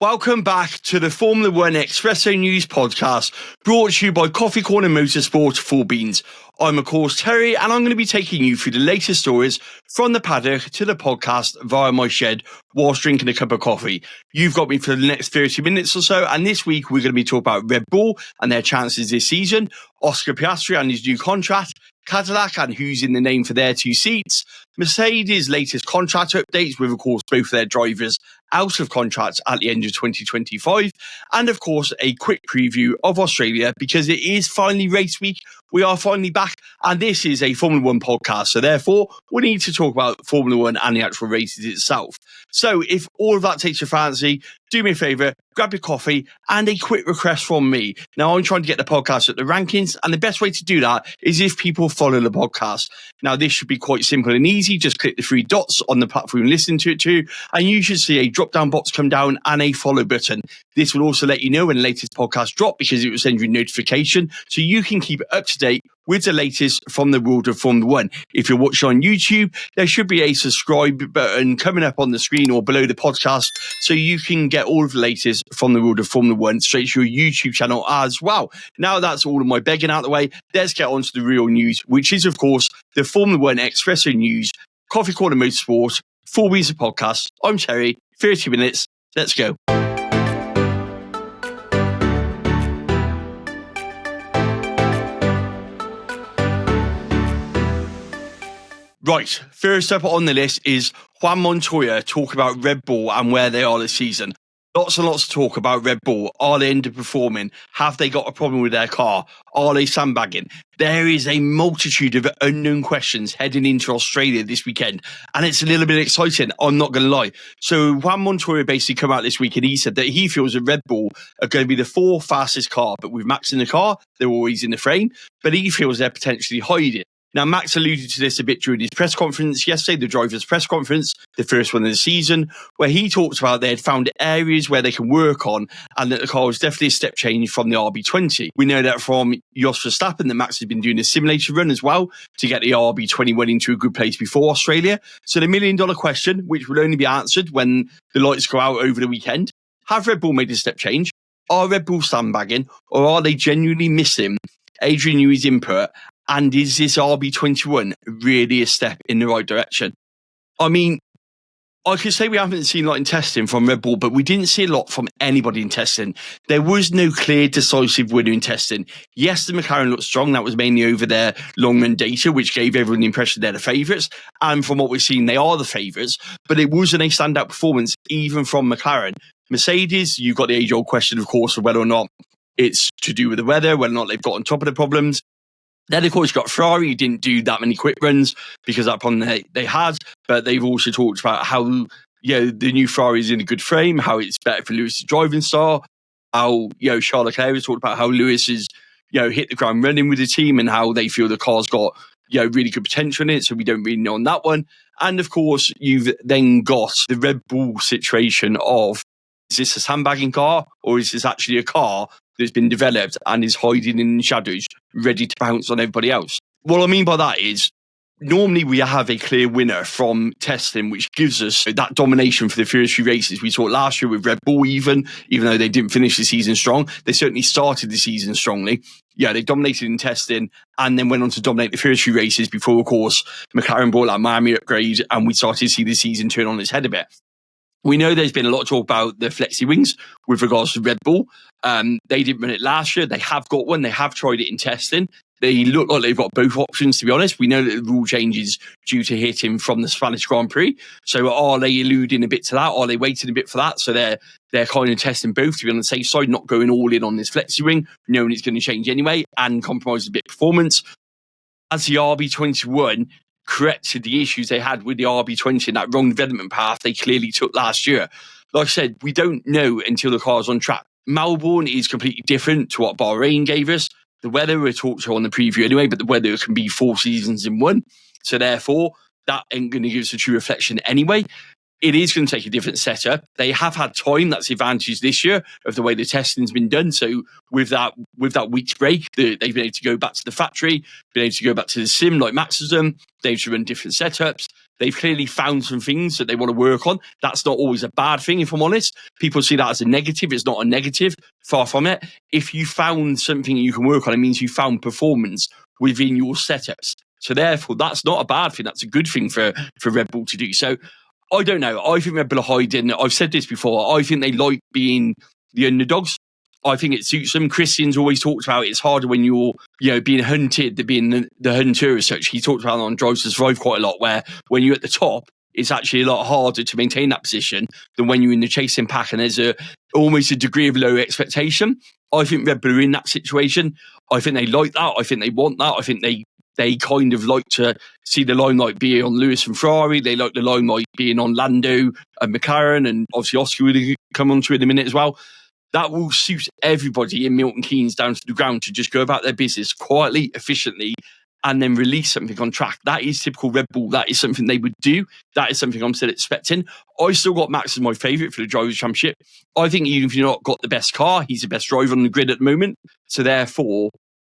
Welcome back to the Formula One Espresso News podcast, brought to you by Coffee Corner Motorsport 4 Beans. I'm, of course, Terry, and I'm going to be taking you through the latest stories from the paddock to the podcast via my shed whilst drinking a cup of coffee. You've got me for the next 30 minutes or so, and this week we're going to be talking about Red Bull and their chances this season, Oscar Piastri and his new contract, Cadillac and who's in the name for their two seats, Mercedes' latest contract updates with, of course, both of their drivers out of contracts at the end of 2025, and, of course, a quick preview of Australia because it is finally race week. We are finally back, and this is a Formula One podcast, so therefore we need to talk about Formula One and the actual races itself. So if all of that takes your fancy, do me a favour, grab your coffee, and a quick request from me. Now, I'm trying to get the podcast at the rankings, and the best way to do that is if people follow the podcast. Now, this should be quite simple and easy. Just click the three dots on the platform you listen to it to, and you should see a drop-down box come down and a follow button. This will also let you know when the latest podcast drop because it will send you a notification so you can keep up to date with the latest from the world of Formula One. If you're watching on YouTube, there should be a subscribe button coming up on the screen or below the podcast so you can get all of the latest from the world of Formula One straight to your YouTube channel as well. Now that's all of my begging out of the way, let's get on to the real news, which is, of course, the Formula One Espresso News, Coffee Corner Motorsport, 4 Beans of Podcast. I'm Terry, 30 minutes, let's go. Right, first up on the list is Juan Montoya talking about Red Bull and where they are this season. Lots and lots of talk about Red Bull. Are they underperforming? Have they got a problem with their car? Are they sandbagging? There is a multitude of unknown questions heading into Australia this weekend, and it's a little bit exciting, I'm not going to lie. So Juan Montoya basically come out this week and he said that he feels that Red Bull are going to be the fourth fastest car, but with Max in the car, they're always in the frame, but he feels they're potentially hiding. Now, Max alluded to this a bit during his press conference yesterday, the driver's press conference, the first one of the season, where he talked about they had found areas where they can work on and that the car was definitely a step change from the RB20. We know that from Jos Verstappen that Max has been doing a simulator run as well to get the RB21 into a good place before Australia. So the $1 million question, which will only be answered when the lights go out over the weekend, have Red Bull made a step change? Are Red Bull sandbagging? Or are they genuinely missing Adrian Newey's input? And is this RB21 really a step in the right direction? I mean, I could say we haven't seen a lot in testing from Red Bull, but we didn't see a lot from anybody in testing. There was no clear, decisive winner in testing. Yes, the McLaren looked strong. That was mainly over their long-run data, which gave everyone the impression they're the favourites. And from what we've seen, they are the favourites. But it wasn't a standout performance, even from McLaren. Mercedes, you've got the age-old question, of course, of whether or not it's to do with the weather, whether or not they've got on top of the problems. Then, of course, you've got Ferrari, who didn't do that many quick runs because that problem they had. But they've also talked about how, the new Ferrari is in a good frame, how it's better for Lewis's driving style, how, Charles Leclerc has talked about how Lewis has, hit the ground running with the team and how they feel the car's got, really good potential in it. So we don't really know on that one. And, of course, you've then got the Red Bull situation of, is this a sandbagging car or is this actually a car that's been developed and is hiding in the shadows, ready to pounce on everybody else? What I mean by that is, normally we have a clear winner from testing, which gives us that domination for the first few races. We saw it last year with Red Bull even though they didn't finish the season strong. They certainly started the season strongly. Yeah, they dominated in testing and then went on to dominate the first few races before, of course, McLaren brought that Miami upgrade and we started to see the season turn on its head a bit. We know there's been a lot of talk about the flexi wings with regards to Red Bull. They didn't run it last year. They have got one. They have tried it in testing. They look like they've got both options, to be honest. We know that the rule change is due to hit him from the Spanish Grand Prix. So are they alluding a bit to that? Are they waiting a bit for that? So they're kind of testing both to be on the safe side, not going all in on this flexi wing, knowing it's going to change anyway and compromise a bit of performance. As the RB21 corrected the issues they had with the RB20 and that wrong development path they clearly took last year. Like I said, we don't know until the car's on track. Melbourne is completely different to what Bahrain gave us. The weather we talked to on the preview anyway, but the weather can be 4 seasons in one. So therefore, that ain't going to give us a true reflection anyway. it is going to take a different setup. They have had time. That's the advantage this year of the way the testing's been done. So with that week's break, they've been able to go back to the factory, been able to go back to the sim like Max has done. They've run different setups. They've clearly found some things that they want to work on. That's not always a bad thing, if I'm honest. People see that as a negative. It's not a negative. Far from it. If you found something you can work on, it means you found performance within your setups. So therefore, that's not a bad thing. That's a good thing for Red Bull to do. So I don't know. I think Red Bull are hiding. I've said this before. I think they like being the underdogs. I think it suits them. Christian's always talked about it's harder when you're, being hunted than being the hunter as such. He talked about it on Drive to Survive quite a lot, where when you're at the top, it's actually a lot harder to maintain that position than when you're in the chasing pack and there's almost a degree of low expectation. I think Red Bull are in that situation. I think they like that. I think they want that. I think they kind of like to see the limelight be on Lewis and Ferrari. They like the limelight being on Lando and McLaren, and obviously Oscar will come on to it in a minute as well. That will suit everybody in Milton Keynes down to the ground to just go about their business quietly, efficiently, and then release something on track. That is typical Red Bull. That is something they would do. That is something I'm still expecting. I still got Max as my favourite for the Drivers' Championship. I think even if you've not got the best car, he's the best driver on the grid at the moment. So therefore,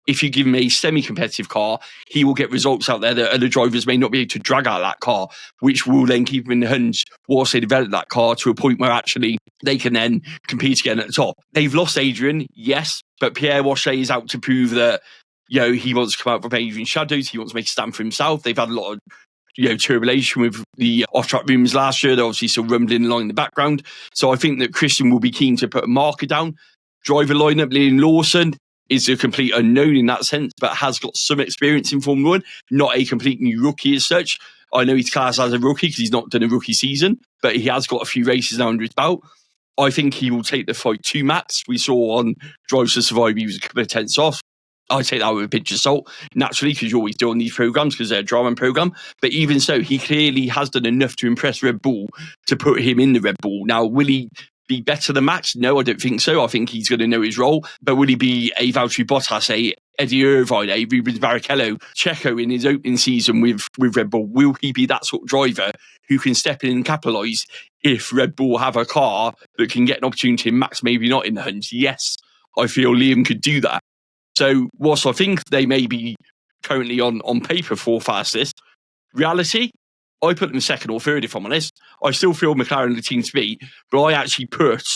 if you give him a semi-competitive car, he will get results out there that other drivers may not be able to drag out of that car, which will then keep him in the hunt whilst they develop that car to a point where actually they can then compete again at the top. They've lost Adrian, yes, but Pierre Wache is out to prove that, he wants to come out from Adrian's shadows. He wants to make a stand for himself. They've had a lot of, turbulation with the off-track rumours last year. They're obviously still rumbling along in the background. So I think that Christian will be keen to put a marker down. Driver lineup, Liam Lawson is a complete unknown in that sense, but has got some experience in Formula One, not a complete new rookie as such. I know he's classed as a rookie because he's not done a rookie season, but he has got a few races now under his belt. I think he will take the fight to Max. We saw on Drive to Survive, he was a couple of tenths off. I take that with a pinch of salt, naturally, because you always do on these programmes because they're a drama programme. But even so, he clearly has done enough to impress Red Bull to put him in the Red Bull. Now, will he be better than Max? No, I don't think so. I think he's going to know his role. But will he be a Valtteri Bottas, a 𝐓𝐇𝐈𝐒, a Rubens Barrichello, 𝐓𝐷𝐄 in his opening season with Red Bull? Will he be that sort of driver who can step in and capitalise if Red Bull have a car that can get an opportunity and Max maybe not in the hunt? Yes, I feel Liam could do that. So whilst I think they may be currently on paper for fastest, reality, I put them second or third, if I'm honest. I still feel McLaren the team to beat, but I actually put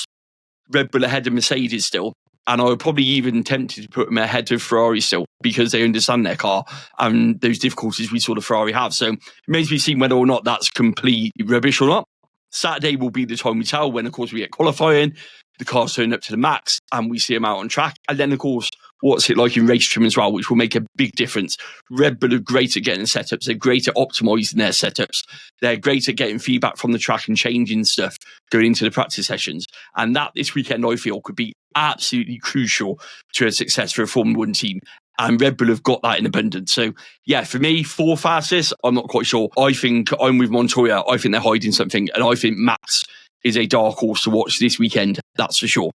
Red Bull ahead of Mercedes still. And I would probably even tempted to put them ahead of Ferrari still because they understand their car and those difficulties we saw the Ferrari have. So it remains to be seen whether or not that's complete rubbish or not. Saturday will be the time we tell when, of course, we get qualifying, the cars turn up to the max and we see them out on track. And then, of course, what's it like in race trim as well, which will make a big difference. Red Bull are great at getting setups. They're great at optimising their setups. They're great at getting feedback from the track and changing stuff going into the practice sessions. And that this weekend, I feel, could be absolutely crucial to a success for a Formula One team. And Red Bull have got that in abundance. So, yeah, for me, four fastest, I'm not quite sure. I think I'm with Montoya. I think they're hiding something. And I think Max is a dark horse to watch this weekend. That's for sure.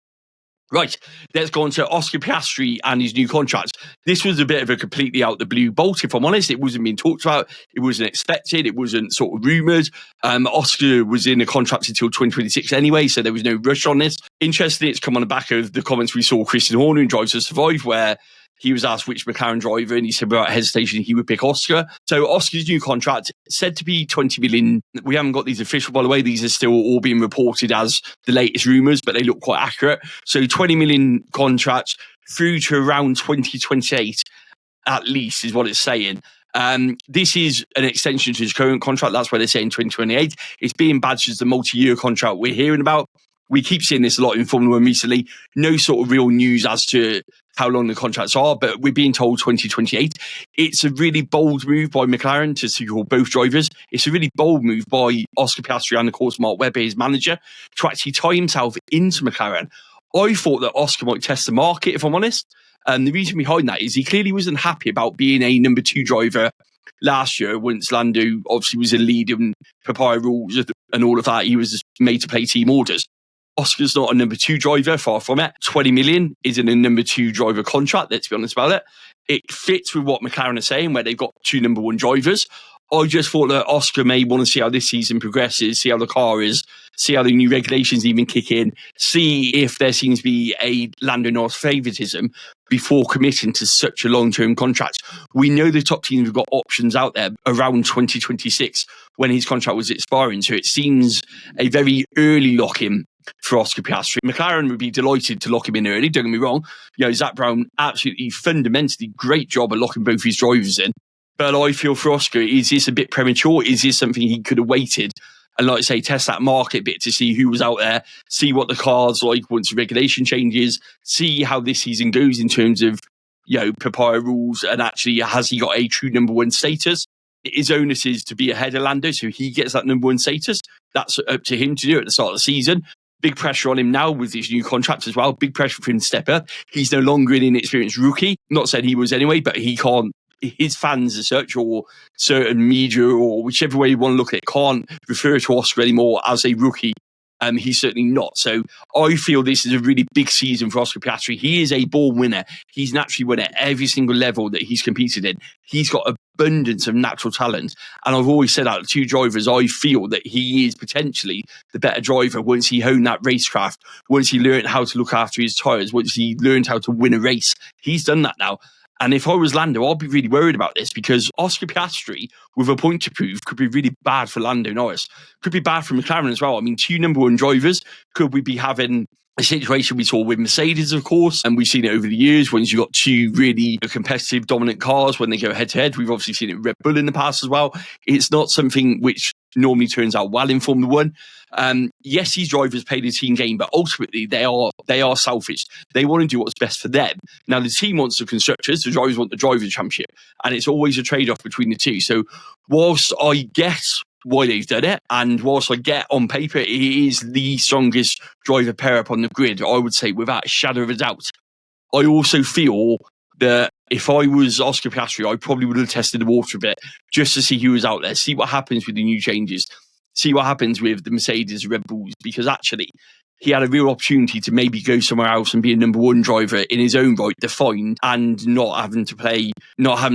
Right, let's go on to Oscar Piastri and his new contract. This was a bit of a completely out the blue bolt, if I'm honest. It wasn't being talked about. It wasn't expected. It wasn't sort of rumoured. Oscar was in a contract until 2026 anyway, so there was no rush on this. Interestingly, it's come on the back of the comments we saw Christian Horner in Drive to Survive, where he was asked which McLaren driver, and he said without hesitation he would pick Oscar. So Oscar's new contract, said to be 20 million. We haven't got these official, by the way. These are still all being reported as the latest rumours, but they look quite accurate. So 20 million contract through to around 2028, at least, is what it's saying. This is an extension to his current contract. That's why they're saying 2028. It's being badged as the multi-year contract we're hearing about. We keep seeing this a lot in Formula One recently. No sort of real news as to how long the contracts are, but we're being told 2028. It's a really bold move by McLaren to secure both drivers. It's a really bold move by Oscar Piastri and, of course, Mark Webber, his manager, to actually tie himself into McLaren. I thought that Oscar might test the market, if I'm honest. And the reason behind that is he clearly wasn't happy about being a number 2 driver last year once Lando obviously was in lead in papaya rules and all of that. He was made to play team orders. Oscar's not a number 2 driver, far from it. 20 million isn't a number 2 driver contract, let's be honest about it. It fits with what McLaren are saying, where they've got 2 number 1 drivers. I just thought that Oscar may want to see how this season progresses, see how the car is, see how the new regulations even kick in, see if there seems to be a Lando Norris favouritism before committing to such a long-term contract. We know the top teams have got options out there around 2026 when his contract was expiring, so it seems a very early lock-in for Oscar Piastri. McLaren would be delighted to lock him in early, don't get me wrong. Zak Brown, absolutely fundamentally great job at locking both his drivers in. But I feel for Oscar, is this a bit premature? Is this something he could have waited and, like I say, test that market a bit to see who was out there, see what the car's like once the regulation changes, see how this season goes in terms of, papaya rules, and actually has he got a true number one status? His onus is to be ahead of Lando, so he gets that number one status. That's up to him to do at the start of the season. Big pressure on him now with his new contract as well. Big pressure for him to step up. He's no longer an inexperienced rookie. Not saying he was anyway, but he can't. His fans as such, or certain media, or whichever way you want to look at it, can't refer to Oscar anymore as a rookie. He's certainly not. So I feel this is a really big season for Oscar Piastri. He is a born winner. He's naturally won at every single level that he's competed in. He's got abundance of natural talent. And I've always said out of two drivers, I feel that he is potentially the better driver once he honed that racecraft, once he learned how to look after his tyres, once he learned how to win a race. He's done that now. And if I was Lando, I'd be really worried about this, because Oscar Piastri, with a point to prove, could be really bad for Lando Norris. Could be bad for McLaren as well. I mean, two number one drivers. Could we be having a situation we saw with Mercedes, of course, and we've seen it over the years when you've got two really competitive, dominant cars when they go head-to-head. We've obviously seen it with Red Bull in the past as well. It's not something which normally turns out well in Formula One. Yes, these drivers play the team game, but ultimately they are selfish. They want to do what's best for them. Now, the team wants the constructors, the drivers want the drivers' championship, and it's always a trade-off between the two. So whilst I guess why they've done it, and whilst I get on paper it is the strongest driver pair-up on the grid, I would say without a shadow of a doubt, I also feel that if I was Oscar Piastri, I probably would have tested the water a bit just to see who was out there, see what happens with the new changes, see what happens with the Mercedes, Red Bulls, because actually he had a real opportunity to maybe go somewhere else and be a number one driver in his own right, defined, and not having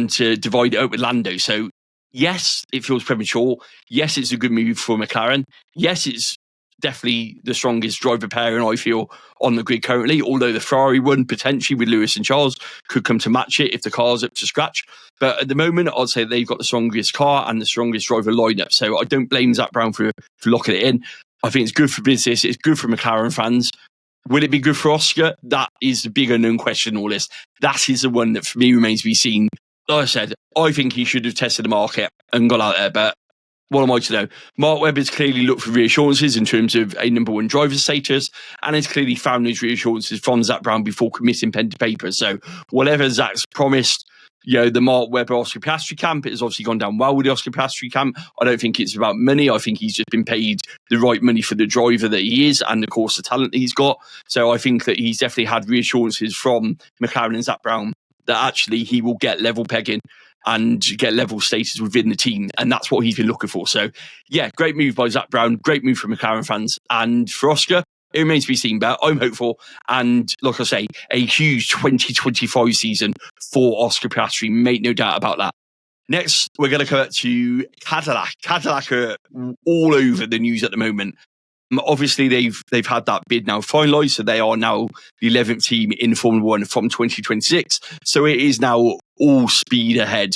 to divide it up with Lando. So yes, it feels premature. Yes, it's a good move for McLaren. Yes, it's definitely the strongest driver pairing, I feel, on the grid currently, although the Ferrari one, potentially with Lewis and Charles, could come to match it if the car's up to scratch. But at the moment, I'd say they've got the strongest car and the strongest driver lineup. So I don't blame Zak Brown for locking it in. I think it's good for business. It's good for McLaren fans. Will it be good for Oscar? That is the big unknown question in all this. That is the one that for me remains to be seen. Like I said, I think he should have tested the market and got out there, but what am I to know? Mark Webber's clearly looked for reassurances in terms of a number one driver status, and has clearly found those reassurances from Zak Brown before committing pen to paper. So whatever Zak's promised, the Mark Webber Oscar Piastri camp, it has obviously gone down well with the Oscar Piastri camp. I don't think it's about money. I think he's just been paid the right money for the driver that he is, and of course the talent that he's got. So I think that he's definitely had reassurances from McLaren and Zak Brown that actually he will get level pegging and get level status within the team. And that's what he's been looking for. So yeah, great move by Zak Brown, great move for McLaren fans. And for Oscar, it remains to be seen, but I'm hopeful. And like I say, a huge 2025 season for Oscar Piastri, make no doubt about that. Next, we're going to come to Cadillac. Cadillac are all over the news at the moment. Obviously, they've had that bid now finalised, so they are now the 11th team in Formula One from 2026. So it is now all speed ahead,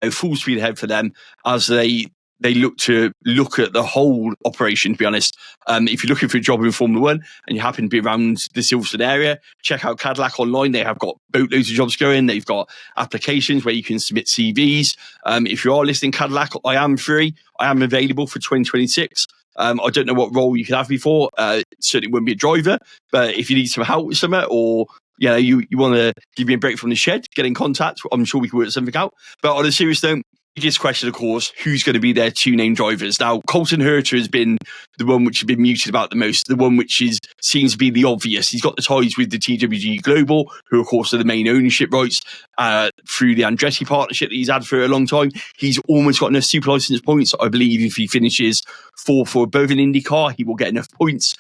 full speed ahead for them as they look at the whole operation, to be honest. If you're looking for a job in Formula One and you happen to be around the Silverstone area, check out Cadillac online. They have got boatloads of jobs going. They've got applications where you can submit CVs. If you are listing Cadillac, I am free. I am available for 2026. I don't know what role you could have me for. Certainly wouldn't be a driver, but if you need some help with something, or you want to give me a break from the shed, get in contact. I'm sure we can work something out. But on a serious note, biggest question, of course, who's going to be their two named drivers? Now, Colton Herta has been the one which has been muted about the most, the one which seems to be the obvious. He's got the ties with the TWG Global, who, of course, are the main ownership rights through the Andretti partnership that he's had for a long time. He's almost got enough super license points. I believe if he finishes fourth or above in IndyCar, he will get enough points.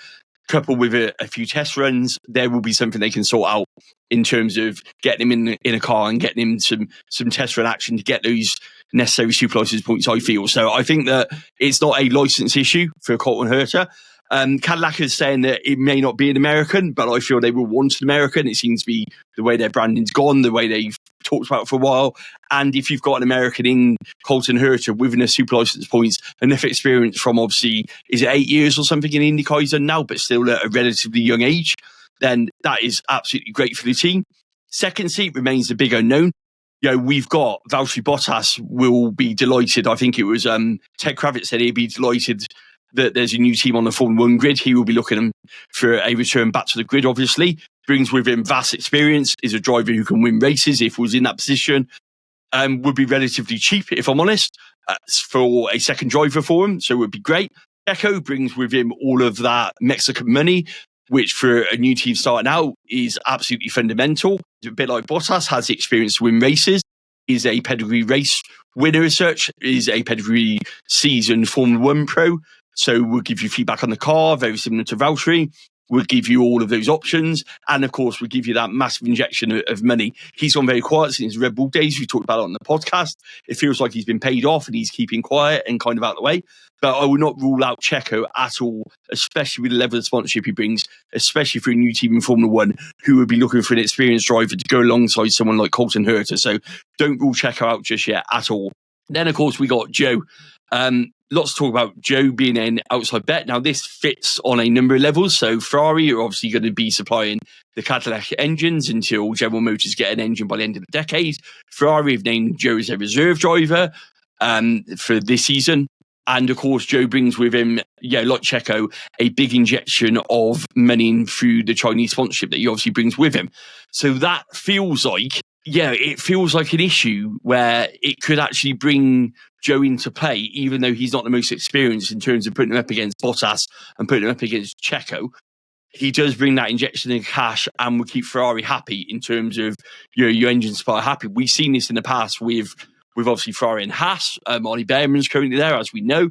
coupled with a few test runs, there will be something they can sort out in terms of getting him in a car and getting him some test run action to get those necessary super license points, I feel. So I think that it's not a license issue for 𝐿𝐼𝐒. Cadillac is saying that it may not be an American, but I feel they will want an American. It seems to be the way their branding's gone, the way they've talked about it for a while. And if you've got an American in 𝐿𝐼𝐒 with enough super license points, enough experience from obviously, is it 8 years or something in IndyCar he's done now, but still at a relatively young age, then that is absolutely great for the team. Second seat remains the big unknown. We've got Valtteri Bottas will be delighted. I think it was Ted Kravitz said he'd be delighted that there's a new team on the Formula One grid. He will be looking for a return back to the grid, obviously. Brings with him vast experience, is a driver who can win races if he was in that position. Would be relatively cheap, if I'm honest, for a second driver for him, so it would be great. 𝐵𝐘𝐒 brings with him all of that Mexican money, which for a new team starting out is absolutely fundamental. A bit like Bottas, has the experience to win races, is a pedigree race winner as such, is a pedigree seasoned Formula One pro. So we'll give you feedback on the car, very similar to Valtteri. We'll give you all of those options. And of course, we'll give you that massive injection of money. He's gone very quiet since his Red Bull days. We talked about it on the podcast. It feels like he's been paid off and he's keeping quiet and kind of out of the way. But I will not rule out Checo at all, especially with the level of sponsorship he brings, especially for a new team in Formula One who would be looking for an experienced driver to go alongside someone like 𝐿𝐼𝐒. So don't rule Checo out just yet at all. Then, of course, we got Zhou. Lots to talk about Zhou being an outside bet. Now, this fits on a number of levels. So Ferrari are obviously going to be supplying the Cadillac engines until General Motors get an engine by the end of the decade. Ferrari have named Zhou as a reserve driver for this season. And of course, Zhou brings with him, like Checo, a big injection of money through the Chinese sponsorship that he obviously brings with him. So that feels like, it feels like an issue where it could actually bring Zhou into play, even though he's not the most experienced in terms of putting him up against Bottas and putting him up against Checo. He does bring that injection of cash and will keep Ferrari happy in terms of your engine supply happy. We've seen this in the past with obviously Ferrari and Haas. Ollie Behrman's currently there, as we know.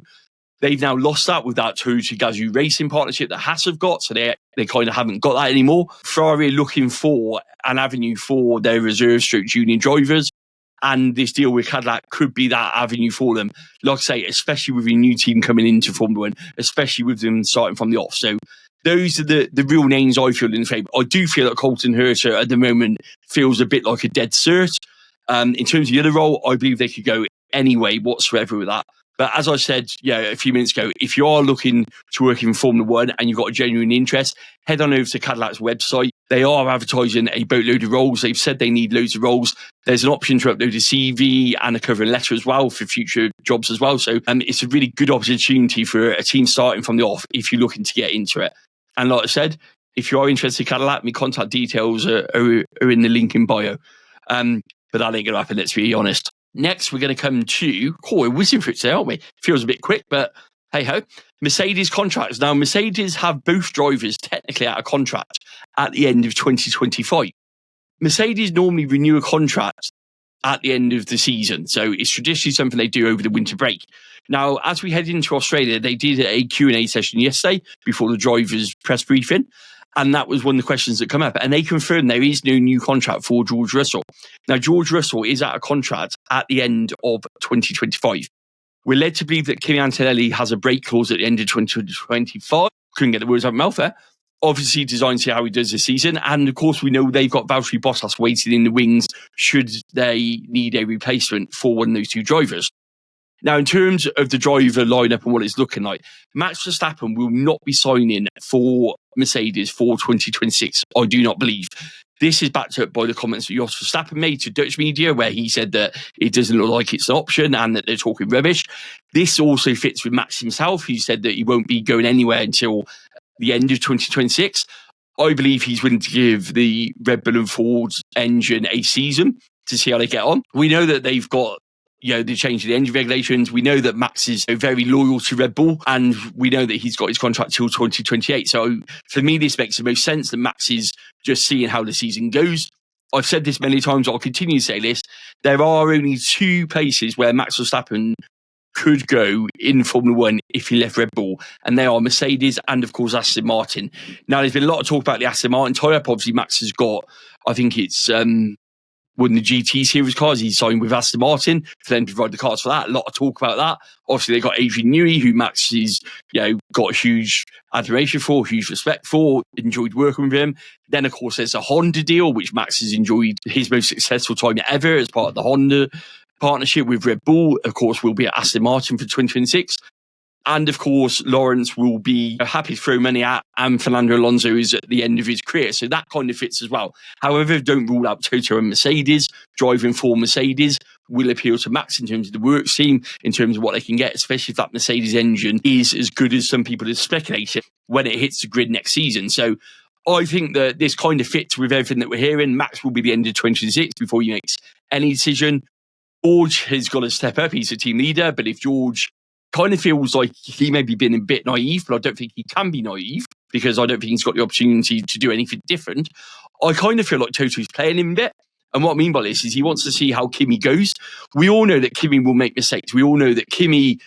They've now lost that with that 𝐄𝐍𝐉𝐻𝐾 racing partnership that Haas have got, so they kind of haven't got that anymore. Ferrari are looking for an avenue for their reserve stroke junior drivers, and this deal with Cadillac could be that avenue for them. Like I say, especially with a new team coming into Formula One, especially with them starting from the off. So those are the real names I feel in favour. I do feel that 𝐿𝐼𝐒 at the moment feels a bit like a dead cert. In terms of the other role, I believe they could go anyway whatsoever with that. But as I said, a few minutes ago, if you are looking to work in Formula One and you've got a genuine interest, head on over to Cadillac's website. They are advertising a boatload of roles. They've said they need loads of roles. There's an option to upload a CV and a covering letter as well for future jobs as well. So it's a really good opportunity for a team starting from the off if you're looking to get into it. And like I said, if you are interested in Cadillac, my contact details are in the link in bio. But that ain't going to happen, let's be honest. Next, we're going to come to, we're whizzing for it today, aren't we? Feels a bit quick, but hey-ho. Mercedes contracts. Now, Mercedes have both drivers technically out of contract at the end of 2025. Mercedes normally renew a contract at the end of the season, so it's traditionally something they do over the winter break. Now, as we head into Australia, they did a Q&A session yesterday before the drivers' press briefing, and that was one of the questions that come up. And they confirmed there is no new contract for George Russell. Now, George Russell is out of contract at the end of 2025. We're led to believe that Kimi Antonelli has a break clause at the end of 2025. Couldn't get the words out of my mouth there. Obviously, designed to see how he does this season. And of course, we know they've got Valtteri Bottas waiting in the wings should they need a replacement for one of those two drivers. Now, in terms of the driver lineup and what it's looking like, Max Verstappen will not be signing for Mercedes for 2026, I do not believe. This is backed up by the comments that Jos Verstappen made to Dutch media, where he said that it doesn't look like it's an option and that they're talking rubbish. This also fits with Max himself, who said that he won't be going anywhere until the end of 2026. I believe he's willing to give the Red Bull and Ford engine a season to see how they get on. We know that they've got the change of the engine regulations. We know that Max is very loyal to Red Bull, and we know that he's got his contract till 2028. So for me, this makes the most sense that Max is just seeing how the season goes. I've said this many times, I'll continue to say this. There are only two places where Max Verstappen could go in Formula One if he left Red Bull, and they are Mercedes and, of course, Aston Martin. Now, there's been a lot of talk about the Aston Martin tie-up. Obviously, Max has got, I think it's one of the GT Series cars. He's signed with Aston Martin for them to provide the cars for that. A lot of talk about that. Obviously, they got Adrian Newey, who Max has got a huge admiration for, huge respect for, enjoyed working with him. Then, of course, there's a Honda deal, which Max has enjoyed his most successful time ever as part of the Honda partnership with Red Bull. Of course, will be at Aston Martin for 2026. And of course, Lawrence will be happy to throw money at, and Fernando Alonso is at the end of his career. So that kind of fits as well. However, don't rule out Toto and Mercedes. Driving for Mercedes will appeal to Max in terms of the work team, in terms of what they can get, especially if that Mercedes engine is as good as some people have speculated when it hits the grid next season. So I think that this kind of fits with everything that we're hearing. Max will be the end of 2026 before he makes any decision. George has got to step up. He's a team leader, but if George kind of feels like he may be being a bit naive, but I don't think he can be naive because I don't think he's got the opportunity to do anything different. I kind of feel like Toto's playing him a bit. And what I mean by this is he wants to see how 𝐇𝐒 goes. We all know that 𝐇𝐒 will make mistakes. We all know that 𝐇𝐒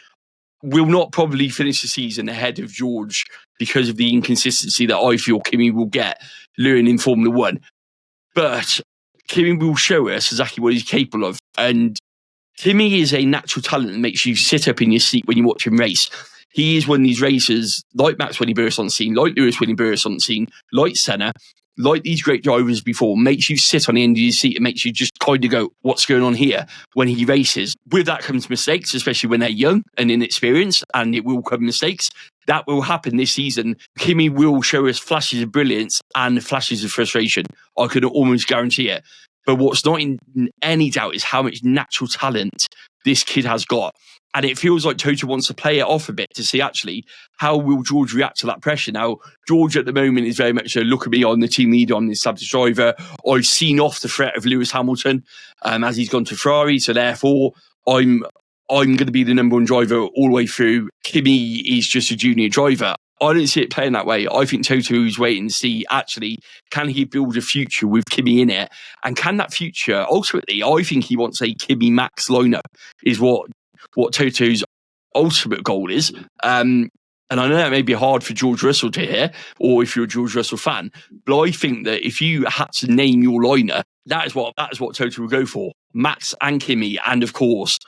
will not probably finish the season ahead of George because of the inconsistency that I feel 𝐇𝐒 will get learning in Formula One. But 𝐇𝐒 will show us exactly what he's capable of. And 𝐇𝐒 is a natural talent that makes you sit up in your seat when you watch him race. He is one of these racers, like Max when he bursts on the scene, like Lewis when he bursts on the scene, like Senna, like these great drivers before, makes you sit on the end of your seat and makes you just kind of go, what's going on here when he races? With that comes mistakes, especially when they're young and inexperienced, and it will come mistakes. That will happen this season. 𝐇𝐒 will show us flashes of brilliance and flashes of frustration. I could almost guarantee it. But what's not in any doubt is how much natural talent this kid has got. And it feels like Toto wants to play it off a bit to see actually how will George react to that pressure. Now, George at the moment is very much a look at me, I'm the team leader, I'm the established driver. I've seen off the threat of Lewis Hamilton as he's gone to Ferrari. So therefore, I'm going to be the number one driver all the way through. 𝐇𝐒 is just a junior driver. I don't see it playing that way. I think Toto is waiting to see, actually, can he build a future with 𝐇𝐒 in it? And can that future, ultimately, I think he wants a 𝐇𝐒 Max lineup, is what Toto's ultimate goal is. And I know that may be hard for George Russell to hear, or if you're a George Russell fan, but I think that if you had to name your lineup, that is what Toto will go for. Max and 𝐇𝐒, and of course,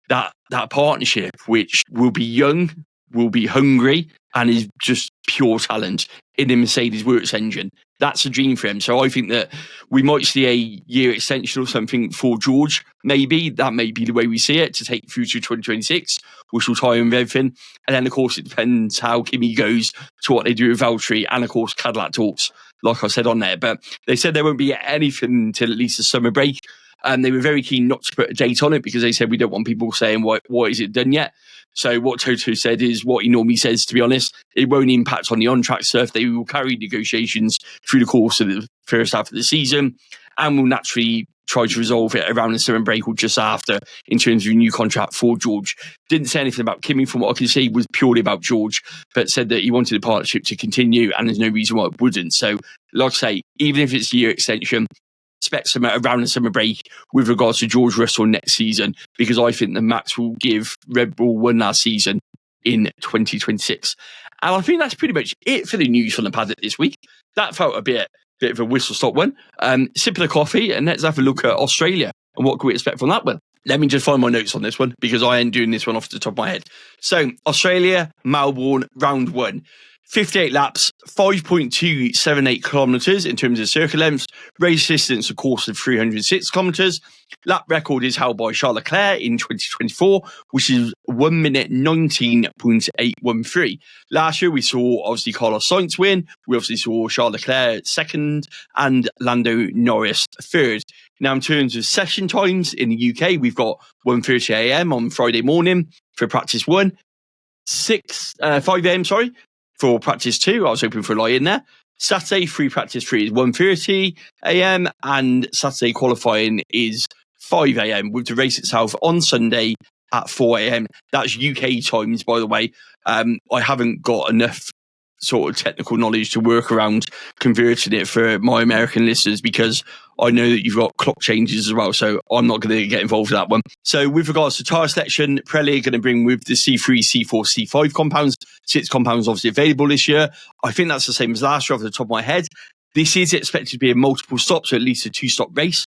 that partnership, which will be young, will be hungry, and is just pure talent in the Mercedes Works engine. That's a dream for him. So I think that we might see a year extension or something for George. Maybe that may be the way we see it to take through to 2026, which will tie in with everything. And then, of course, it depends how 𝐇𝐒 goes to what they do with Valtteri, and, of course, Cadillac talks, like I said on there. But they said there won't be anything until at least the summer break. And they were very keen not to put a date on it because they said we don't want people saying, what is it done yet? So what Toto said is what he normally says, to be honest. It won't impact on the on-track stuff. They will carry negotiations through the course of the first half of the season, and will naturally try to resolve it around the summer break or just after in terms of a new contract for George. Didn't say anything about 𝐇𝐒, from what I can see, was purely about George, but said that he wanted the partnership to continue and there's no reason why it wouldn't. So, like I say, even if it's a year extension, expect some around the summer break with regards to George Russell next season, because I think that Max will give Red Bull one last season in 2026. And I think that's pretty much it for the news from the paddock this week. That felt a bit of a whistle-stop one. Sip of coffee, and let's have a look at Australia and what can we expect from that one. Let me just find my notes on this one because I ain't doing this one off the top of my head. So, Australia, Melbourne, round one. 58 laps, 5.278 kilometres in terms of circuit lengths. Race distance, of course, of 306 kilometres. Lap record is held by Charles Leclerc in 2024, which is 1 minute 19.813. Last year, we saw, obviously, Carlos Sainz win. We obviously saw Charles Leclerc second and Lando Norris third. Now, in terms of session times in the UK, we've got 1:30 a.m. on Friday morning for practice 1, 5 a.m., for practice 2. I was hoping for a lie in there. Saturday, free practice 3 is 1:30 a.m. and Saturday qualifying is 5 a.m. with the race itself on Sunday at 4 a.m. That's UK times, by the way. I haven't got enough sort of technical knowledge to work around converting it for my American listeners, because I know that you've got clock changes as well, so I'm not going to get involved with that one. So with regards to tyre selection, Pirelli are going to bring with the C3, C4, C5 compounds. 6 compounds obviously available this year. I think that's the same as last year off the top of my head. This is expected to be a multiple stop, so at least a 2-stop race.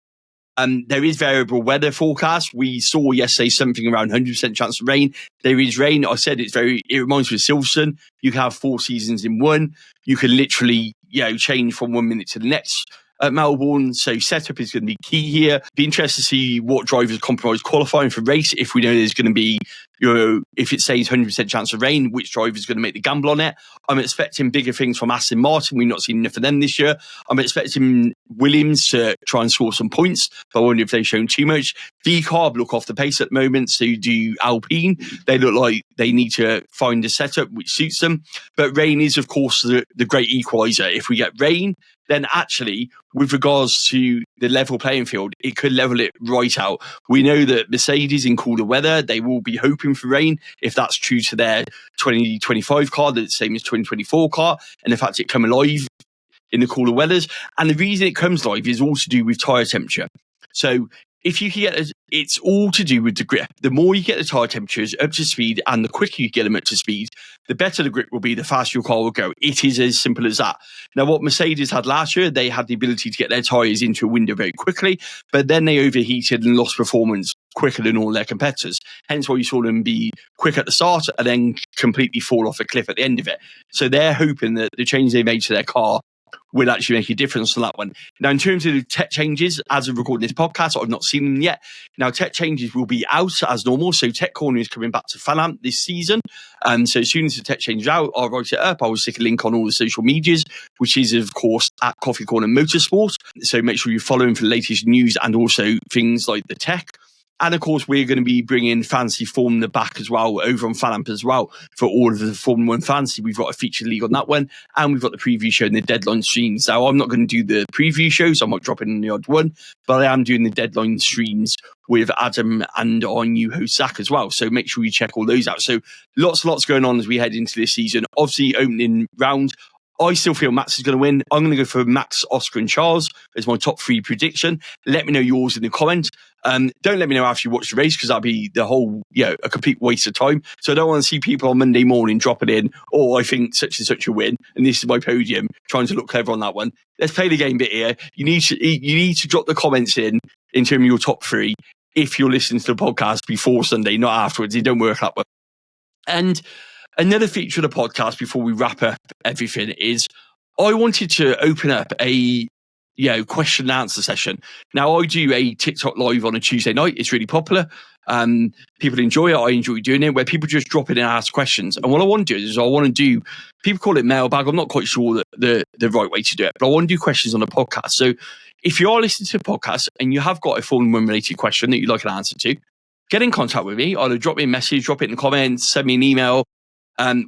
There is variable weather forecast. We saw yesterday something around 100% chance of rain. There is rain. I said it reminds me of Silverstone. You can have 4 seasons in one. You can literally, change from 1 minute to the next at Melbourne. So setup is going to be key here. Be interested to see what drivers compromise qualifying for race. If we know there's going to be, if it says 100% chance of rain, which driver is going to make the gamble on it? I'm expecting bigger things from Aston Martin. We've not seen enough of them this year. I'm expecting Williams to try and score some points, but I wonder if they've shown too much. 𝐷𝐿 look off the pace at the moment. So do Alpine. They look like they need to find a setup which suits them. But rain is, of course, the great equaliser. If we get rain, then actually, with regards to the level playing field, it could level it right out. We know that Mercedes in cooler weather, they will be hoping for rain. If that's true to their 2025 car, the same as 2024 car, and the fact it come alive in the cooler weathers. And the reason it comes live is all to do with tyre temperature. So if you can get it's all to do with the grip. The more you get the tyre temperatures up to speed and the quicker you get them up to speed, the better the grip will be, the faster your car will go. It is as simple as that. Now, what Mercedes had last year, they had the ability to get their tyres into a window very quickly, but then they overheated and lost performance quicker than all their competitors. Hence why you saw them be quick at the start and then completely fall off a cliff at the end of it. So they're hoping that the change they made to their car will actually make a difference on that one. Now, in terms of the tech changes, as of recording this podcast, I've not seen them yet. Now, tech changes will be out as normal. So Tech Corner is coming back to Fanamp this season. So as soon as the tech change is out, I'll write it up. I will stick a link on all the social medias, which is, of course, at Coffee Corner Motorsport. So make sure you follow him for the latest news and also things like the tech. And of course, we're going to be bringing Fantasy Formula back as well over on Fanamp as well for all of the Formula One Fantasy. We've got a featured league on that one, and we've got the preview show and the deadline streams. Now, I'm not going to do the preview shows. I might drop in the odd one, but I am doing the deadline streams with Adam and our new host Zach as well. So make sure you check all those out. So lots going on as we head into this season. Obviously, opening round, I still feel Max is going to win. I'm going to go for Max, Oscar and Charles as my top 3 prediction. Let me know yours in the comment. Don't let me know after you watch the race, because that'd be the whole, a complete waste of time. So I don't want to see people on Monday morning dropping in, I think such and such a win, and this is my podium, trying to look clever on that one. Let's play the game bit here. You need to drop the comments in terms of your top 3 if you're listening to the podcast before Sunday, not afterwards. It don't work that way. And another feature of the podcast before we wrap up everything is I wanted to open up a question and answer session. Now, I do a TikTok live on a Tuesday night. It's really popular. People enjoy it. I enjoy doing it, where people just drop in and ask questions. And what I want to do is people call it mailbag. I'm not quite sure the right way to do it, but I want to do questions on a podcast. So if you are listening to the podcast and you have got a Formula One related question that you'd like an answer to, get in contact with me. Either drop me a message, drop it in the comments, send me an email.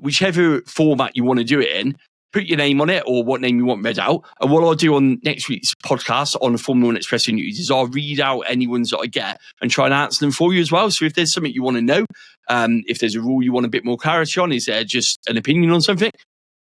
Whichever format you want to do it in, put your name on it or what name you want read out. And what I'll do on next week's podcast on the Formula One Espresso News is I'll read out any ones that I get and try and answer them for you as well. So if there's something you want to know, if there's a rule you want a bit more clarity on, is there just an opinion on something,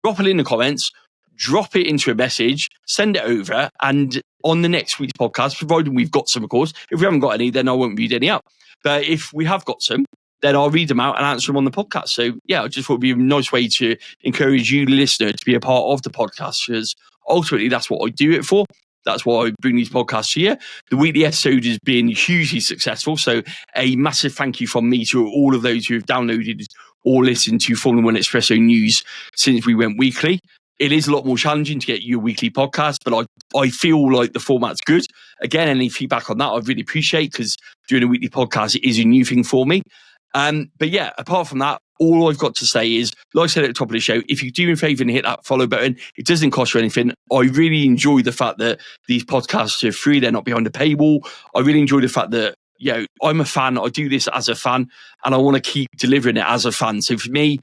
drop it in the comments, drop it into a message, send it over, and on the next week's podcast, providing we've got some, of course. If we haven't got any, then I won't read any out. But if we have got some, then I'll read them out and answer them on the podcast. So, I just thought it would be a nice way to encourage you, the listener, to be a part of the podcast, because ultimately that's what I do it for. That's why I bring these podcasts to you. The weekly episode has been hugely successful. So a massive thank you from me to all of those who have downloaded or listened to Formula One Espresso News since we went weekly. It is a lot more challenging to get you a weekly podcast, but I feel like the format's good. Again, any feedback on that, I really appreciate, because doing a weekly podcast is a new thing for me. But apart from that, all I've got to say is, like I said at the top of the show, if you do me a favour and hit that follow button, it doesn't cost you anything. I really enjoy the fact that these podcasts are free. They're not behind a paywall. I really enjoy the fact that, I'm a fan. I do this as a fan, and I want to keep delivering it as a fan. So for me,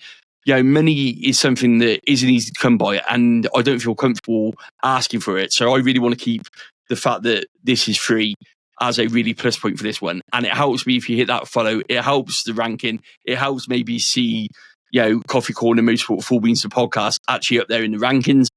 money is something that isn't easy to come by, and I don't feel comfortable asking for it. So I really want to keep the fact that this is free as a really plus point for this one. And it helps me if you hit that follow. It helps the ranking. It helps maybe see, Coffee Corner Motorsport Full Beans the podcast actually up there in the rankings.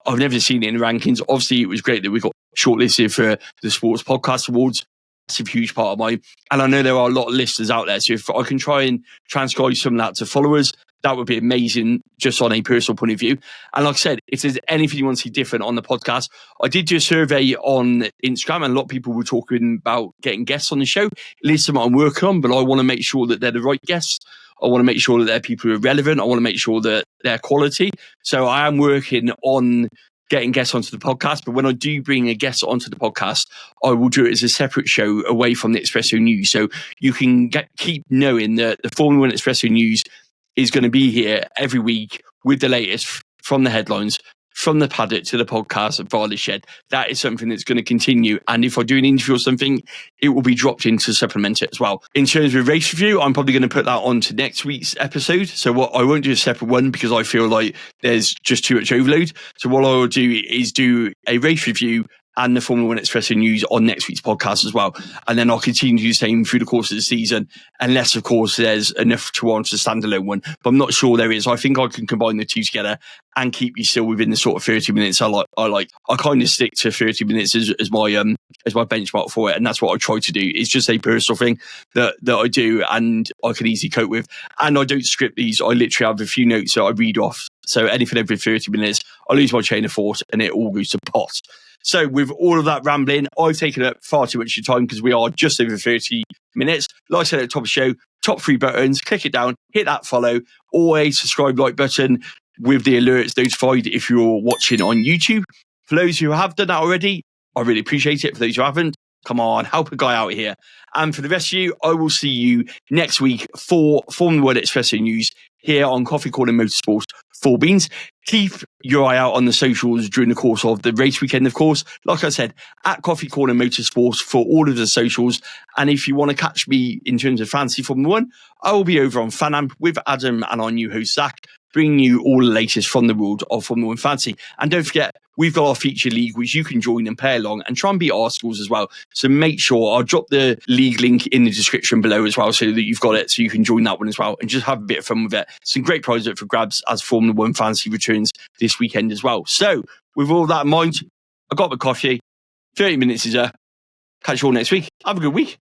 I've never seen it in the rankings. Obviously, it was great that we got shortlisted for the Sports Podcast Awards. That's a huge part of mine. And I know there are a lot of listeners out there. So if I can try and transcribe some of that to followers, that would be amazing just on a personal point of view. And like I said, if there's anything you want to see different on the podcast, I did do a survey on Instagram and a lot of people were talking about getting guests on the show. It is something I'm working on, but I want to make sure that they're the right guests. I want to make sure that they're people who are relevant. I want to make sure that they're quality. So I am working on getting guests onto the podcast. But when I do bring a guest onto the podcast, I will do it as a separate show away from the Espresso News. So you can keep knowing that the Formula One Espresso News is going to be here every week with the latest from the headlines, from the paddock to the podcast via the shed. That is something that's going to continue. And if I do an interview or something, it will be dropped in to supplement it as well. In terms of race review, I'm probably going to put that on to next week's episode. So I won't do a separate one because I feel like there's just too much overload. So what I will do is do a race review and the Formula One Espresso News on next week's podcast as well. And then I'll continue to do the same through the course of the season, unless, of course, there's enough to warrant a standalone one. But I'm not sure there is. I think I can combine the two together and keep you still within the sort of 30 minutes I kind of stick to 30 minutes as my benchmark for it. And that's what I try to do. It's just a personal thing that I do and I can easily cope with. And I don't script these. I literally have a few notes that I read off. So anything every 30 minutes, I lose my chain of thought and it all goes to pot. So with all of that rambling, I've taken up far too much of your time because we are just over 30 minutes. Like I said at the top of the show, top 3 buttons, click it down, hit that follow, or a subscribe like button with the alerts notified if you're watching on YouTube. For those who have done that already, I really appreciate it. For those who haven't, come on, help a guy out here. And for the rest of you, I will see you next week for Formula One Espresso News here on Coffee Corner Motorsport Full Beans. Keep your eye out on the socials during the course of the race weekend, of course. Like I said, at Coffee Corner Motorsports for all of the socials. And if you want to catch me in terms of fantasy Formula One, I will be over on FanAmp with Adam and our new host, Zach, bringing you all the latest from the world of Formula One fantasy. And don't forget, we've got our feature league, which you can join and play along and try and beat our scores as well. So make sure I'll drop the league link in the description below as well so that you've got it so you can join that one as well and just have a bit of fun with it. Some great prizes up for grabs as Formula One fantasy returns this weekend as well. So with all that in mind, I got my coffee. 30 minutes is catch you all next week. Have a good week.